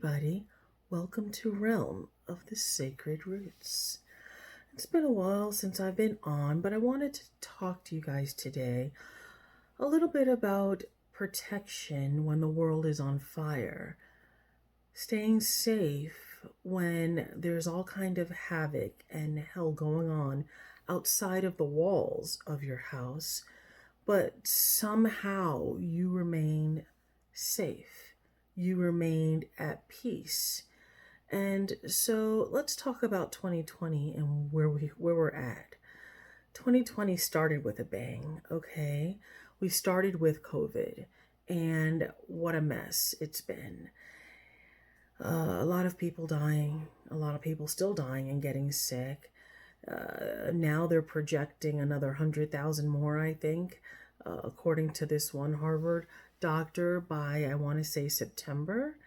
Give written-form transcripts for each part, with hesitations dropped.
everybody. Welcome to Realm of the Sacred Roots. It's been a while since I've been on, but I wanted to talk to you guys today a little bit about protection when the world is on fire, staying safe when there's all kind of havoc and hell going on outside of the walls of your house, but somehow you remain safe. You remained at peace. And so let's talk about 2020 and where we're at. 2020 started with a bang, okay? We started with COVID, and what a mess it's been. A lot of people dying, a lot of people still dying and getting sick. Now they're projecting another 100,000 more, I think, according to this one Harvard doctor, by, I want to say, September.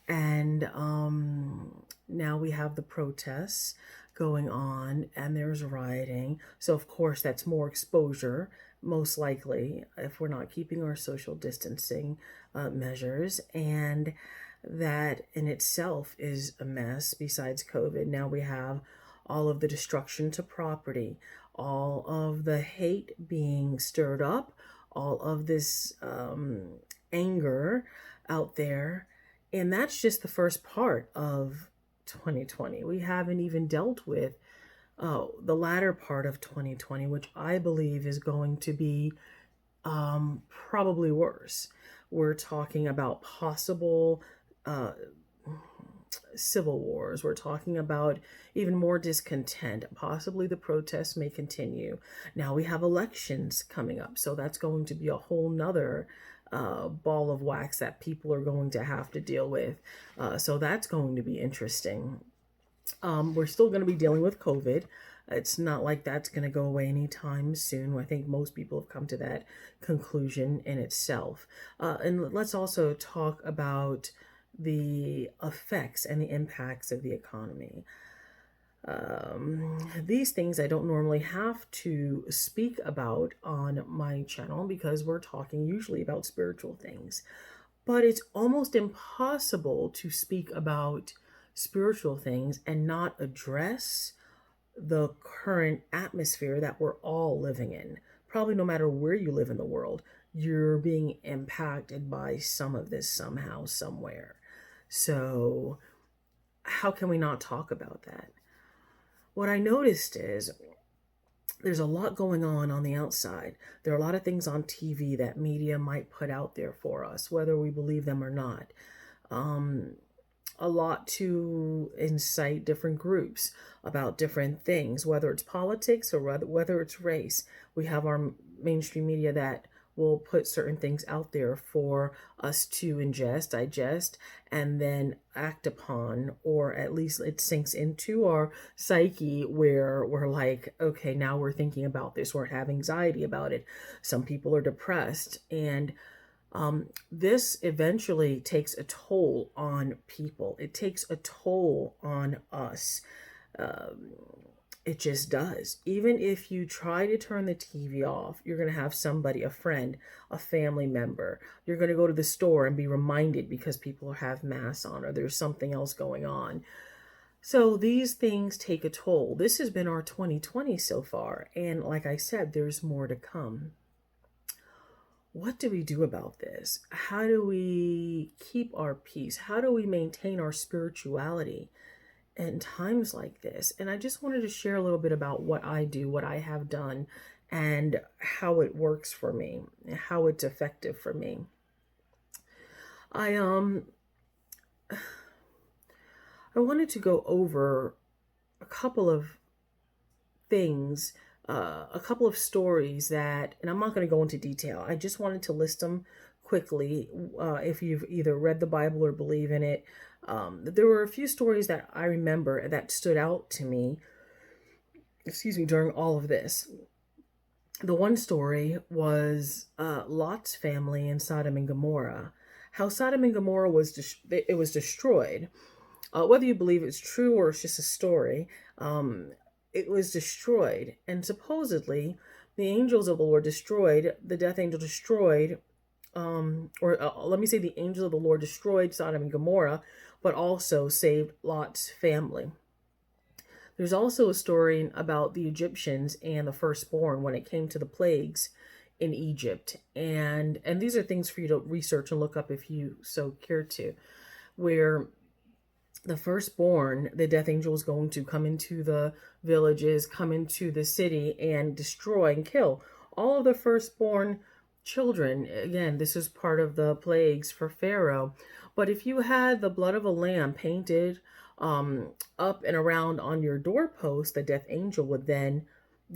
And now we have the protests going on, and there's rioting. So, of course, that's more exposure, most likely, if we're not keeping our social distancing measures. And that in itself is a mess besides COVID. Now we have all of the destruction to property, all of the hate being stirred up, all of this anger out there. And that's just the first part of 2020. We haven't even dealt with the latter part of 2020, which I believe is going to be probably worse. We're talking about possible civil wars. We're talking about even more discontent. Possibly the protests may continue. Now we have elections coming up, so that's going to be a whole nother ball of wax that people are going to have to deal with. So that's going to be interesting. We're still going to be dealing with COVID. It's not like that's going to go away anytime soon. I think most people have come to that conclusion in itself. And let's also talk about the effects and the impacts of the economy. These things I don't normally have to speak about on my channel because we're talking usually about spiritual things. But it's almost impossible to speak about spiritual things and not address the current atmosphere that we're all living in. Probably no matter where you live in the world, you're being impacted by some of this somehow, somewhere. So how can we not talk about that? What I noticed is there's a lot going on the outside. There are a lot of things on TV that media might put out there for us, whether we believe them or not. A lot to incite different groups about different things, whether it's politics or whether it's race. We have our mainstream media that will put certain things out there for us to ingest, digest, and then act upon, or at least it sinks into our psyche where we're like, okay, now we're thinking about this, or have anxiety about it. Some people are depressed, and this eventually takes a toll on people. It takes a toll on us. It just does. Even if you try to turn the TV off, you're going to have somebody, a friend, a family member. You're going to go to the store and be reminded because people have masks on or there's something else going on. So these things take a toll. This has been our 2020 so far. And like I said, there's more to come. What do we do about this? How do we keep our peace? How do we maintain our spirituality in times like this? And I just wanted to share a little bit about what I do, what I have done, and how it works for me, how it's effective for me. I wanted to go over a couple of things, a couple of stories that, and I'm not going to go into detail. I just wanted to list them quickly. If you've either read the Bible or believe in it, there were a few stories that I remember that stood out to me, during all of this. The one story was Lot's family in Sodom and Gomorrah. How Sodom and Gomorrah was destroyed. Whether you believe it's true or it's just a story, it was destroyed. And supposedly, the angels of the Lord destroyed, the death angel destroyed, the angels of the Lord destroyed Sodom and Gomorrah, but also saved Lot's family. There's also a story about the Egyptians and the firstborn when it came to the plagues in Egypt. And these are things for you to research and look up if you so care to, where the firstborn, the death angel, is going to come into the villages, come into the city, and destroy and kill all of the firstborn children. Again, this is part of the plagues for Pharaoh. But if you had the blood of a lamb painted up and around on your doorpost, the death angel would then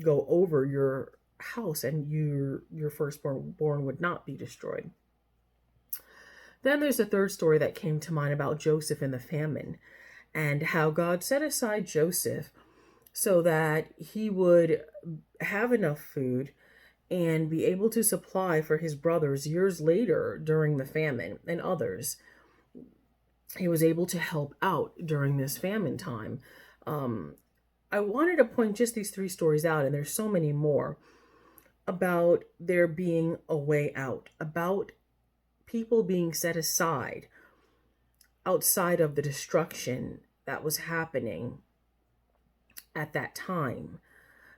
go over your house, and your firstborn would not be destroyed. Then there's a third story that came to mind about Joseph and the famine, and how God set aside Joseph so that he would have enough food and be able to supply for his brothers years later during the famine and others. He was able to help out during this famine time. I wanted to point just these three stories out, and there's so many more, about there being a way out, about people being set aside outside of the destruction that was happening at that time.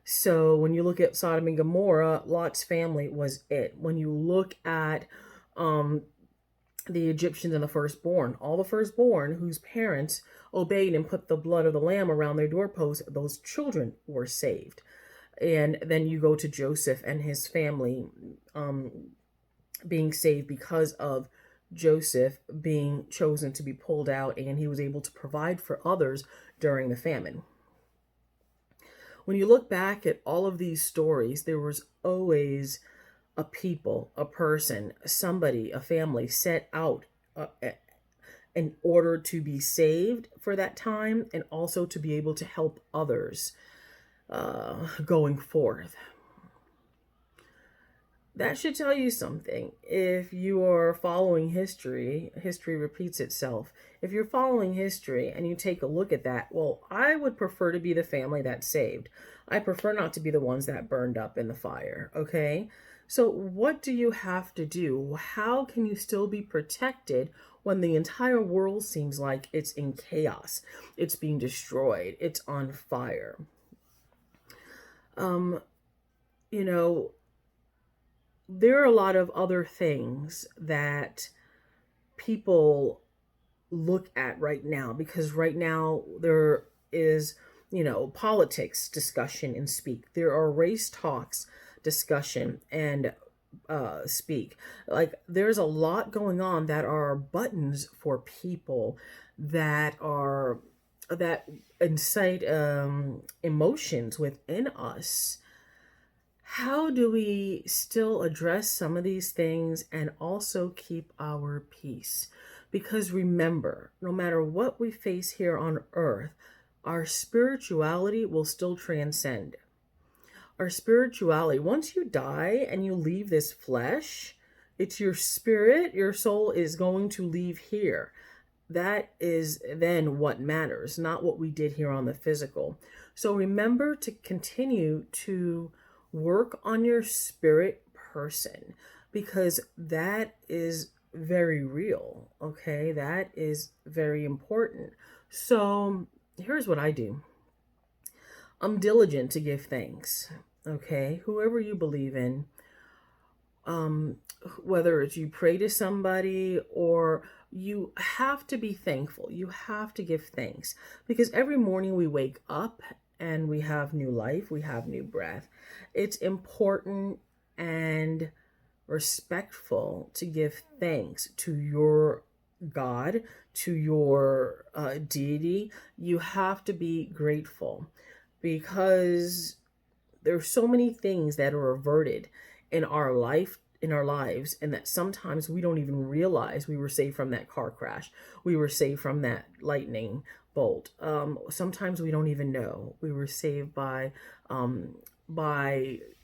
So when you look at Sodom and Gomorrah, Lot's family was it. When you look at the Egyptians and the firstborn, all the firstborn whose parents obeyed and put the blood of the lamb around their doorposts, those children were saved. And then you go to Joseph and his family being saved because of Joseph being chosen to be pulled out, and he was able to provide for others during the famine. When you look back at all of these stories, there was always a people, a person, somebody, a family set out in order to be saved for that time, and also to be able to help others going forth. That should tell you something. If you are following history, history repeats itself. If you're following history and you take a look at that, well, I would prefer to be the family that's saved. I prefer not to be the ones that burned up in the fire, okay? So what do you have to do? How can you still be protected when the entire world seems like it's in chaos? It's being destroyed. It's on fire. You know, there are a lot of other things that people look at right now, because right now there is, politics discussion and speak. There are race talks discussion and speak. Like, there's a lot going on that are buttons for people that incite emotions within us. How do we still address some of these things and also keep our peace? Because remember, no matter what we face here on earth, our spirituality will still transcend. Our spirituality, once you die and you leave this flesh, it's your spirit, your soul is going to leave here. That is then what matters, not what we did here on the physical. So remember to continue to work on your spirit person, because that is very real, okay? That is very important. So here's what I do. I'm diligent to give thanks, okay? Whoever you believe in, whether it's you pray to somebody or you have to be thankful. You have to give thanks, because every morning we wake up and we have new life, we have new breath. It's important and respectful to give thanks to your God, to your deity. You have to be grateful, because there's so many things that are averted in our lives, and that sometimes we don't even realize we were saved from that car crash. We were saved from that lightning bolt. Sometimes we don't even know we were saved by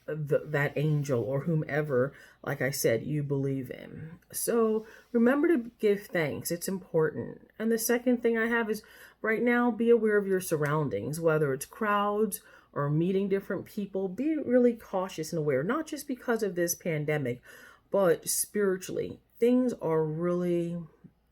that angel or whomever, like I said, you believe in. So remember to give thanks. It's important. And the second thing I have is, right now, be aware of your surroundings, whether it's crowds or meeting different people. Be really cautious and aware, not just because of this pandemic, but spiritually. Things are really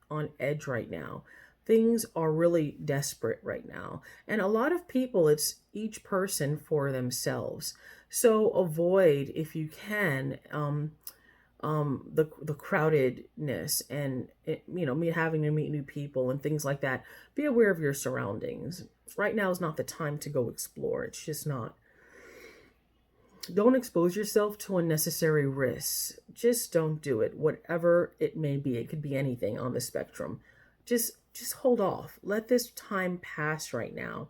on edge right now. Things are really desperate right now. And a lot of people, it's each person for themselves. So avoid, if you can, the crowdedness and me having to meet new people and things like that. Be aware of your surroundings. Right now is not the time to go explore. It's just not. Don't expose yourself to unnecessary risks. Just don't do it. Whatever it may be, it could be anything on the spectrum. Just hold off. Let this time pass right now.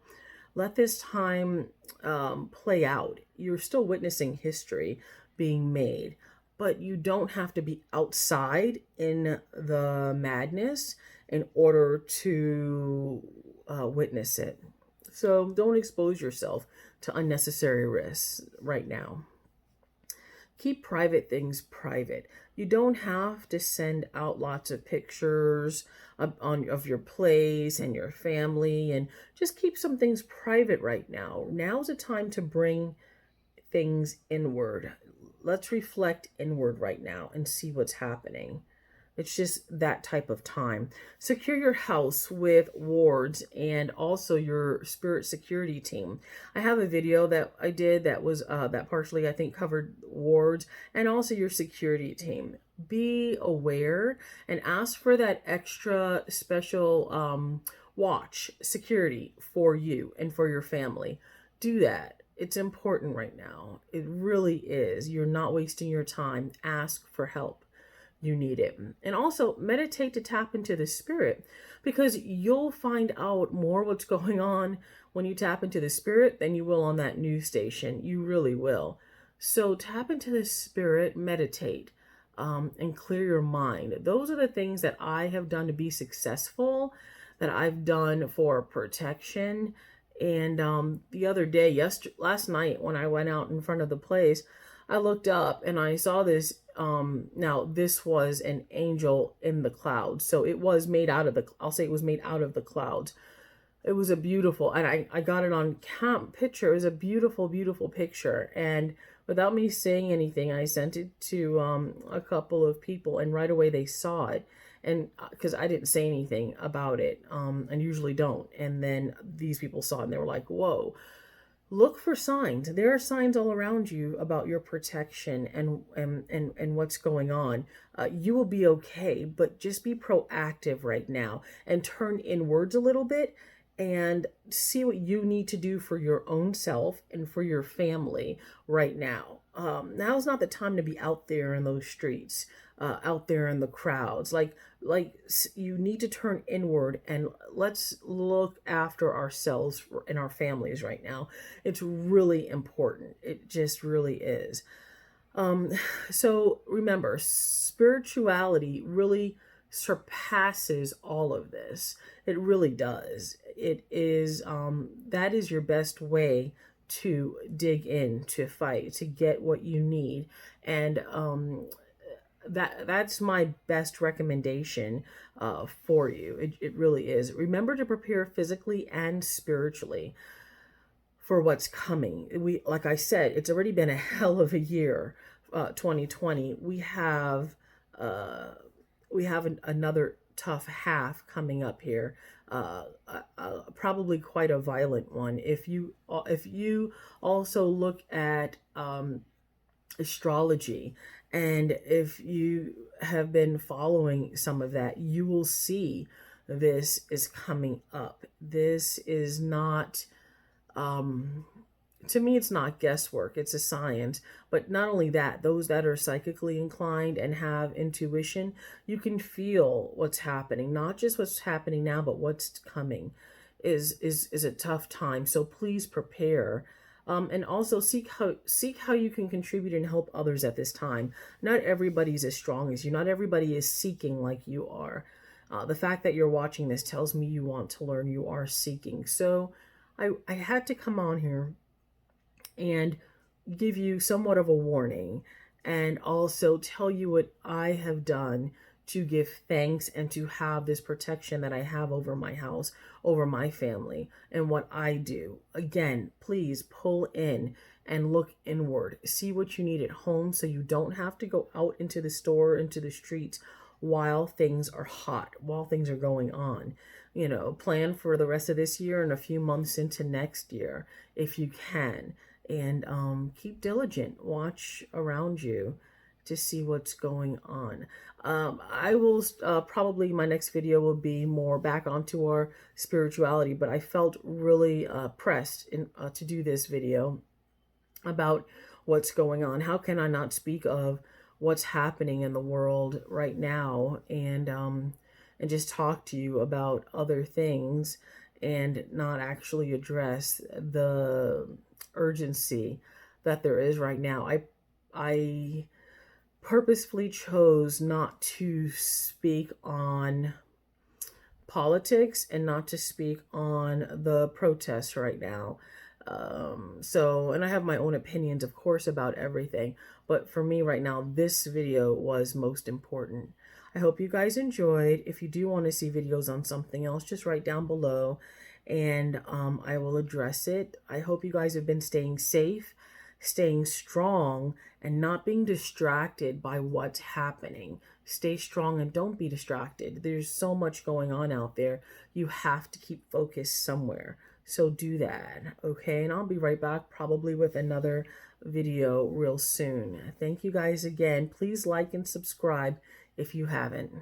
Let this time play out. You're still witnessing history being made, but you don't have to be outside in the madness in order to witness it. So don't expose yourself to unnecessary risks right now. Keep private things private. You don't have to send out lots of pictures of your place and your family, and just keep some things private right now. Now's a time to bring things inward. Let's reflect inward right now and see what's happening. It's just that type of time. Secure your house with wards and also your spirit security team. I have a video that I did that was that partially, I think, covered wards and also your security team. Be aware and ask for that extra special watch security for you and for your family. Do that. It's important right now. It really is. You're not wasting your time. Ask for help. You need it. And also meditate to tap into the spirit, because you'll find out more what's going on when you tap into the spirit than you will on that news station. You really will. So tap into the spirit, meditate, and clear your mind. Those are the things that I have done to be successful, that I've done for protection. And the other day, last night, when I went out in front of the place, I looked up and I saw this. Now this was an angel in the clouds. So it was made out of I'll say it was made out of the clouds. It was a beautiful, and I got it on picture. It was a beautiful, beautiful picture. And without me saying anything, I sent it to a couple of people, and right away they saw it. And because I didn't say anything about it, and usually don't. And then these people saw it and they were like, whoa. Look for signs. There are signs all around you about your protection and what's going on. You will be okay, but just be proactive right now and turn inwards a little bit and see what you need to do for your own self and for your family right now. Now's not the time to be out there in those streets, out there in the crowds. Like you need to turn inward and let's look after ourselves and our families right now. It's really important. It just really is. So remember, spirituality really surpasses all of this. It really does. It is, that is your best way to dig in, to fight, to get what you need. And, that's my best recommendation for you. It really is. Remember to prepare physically and spiritually for what's coming. Like I said, it's already been a hell of a year, 2020. We have another tough half coming up here. Probably quite a violent one. If you also look at astrology, and if you have been following some of that, you will see this is coming up. This is not, to me, it's not guesswork, it's a science. But not only that, those that are psychically inclined and have intuition, you can feel what's happening, not just what's happening now, but what's coming is a tough time. So please prepare. And also seek how you can contribute and help others at this time. Not everybody's as strong as you. Not everybody is seeking like you are. The fact that you're watching this tells me you want to learn. You are seeking. So I had to come on here and give you somewhat of a warning, and also tell you what I have done to give thanks and to have this protection that I have over my house, over my family, and what I do. Again, please pull in and look inward. See what you need at home so you don't have to go out into the store, into the streets while things are hot, while things are going on. plan for the rest of this year and a few months into next year if you can. And keep diligent. Watch around you to see what's going on. I will probably my next video will be more back onto our spirituality, but I felt really pressed to do this video about what's going on. How can I not speak of what's happening in the world right now, and just talk to you about other things and not actually address the urgency that there is right now. I purposefully chose not to speak on politics and not to speak on the protests right now. And I have my own opinions, of course, about everything. But for me right now, this video was most important. I hope you guys enjoyed. If you do want to see videos on something else, just write down below and I will address it. I hope you guys have been staying safe, staying strong, and not being distracted by what's happening. Stay strong and don't be distracted. There's so much going on out there. You have to keep focused somewhere. So do that, okay? And I'll be right back probably with another video real soon. Thank you guys again. Please like and subscribe if you haven't.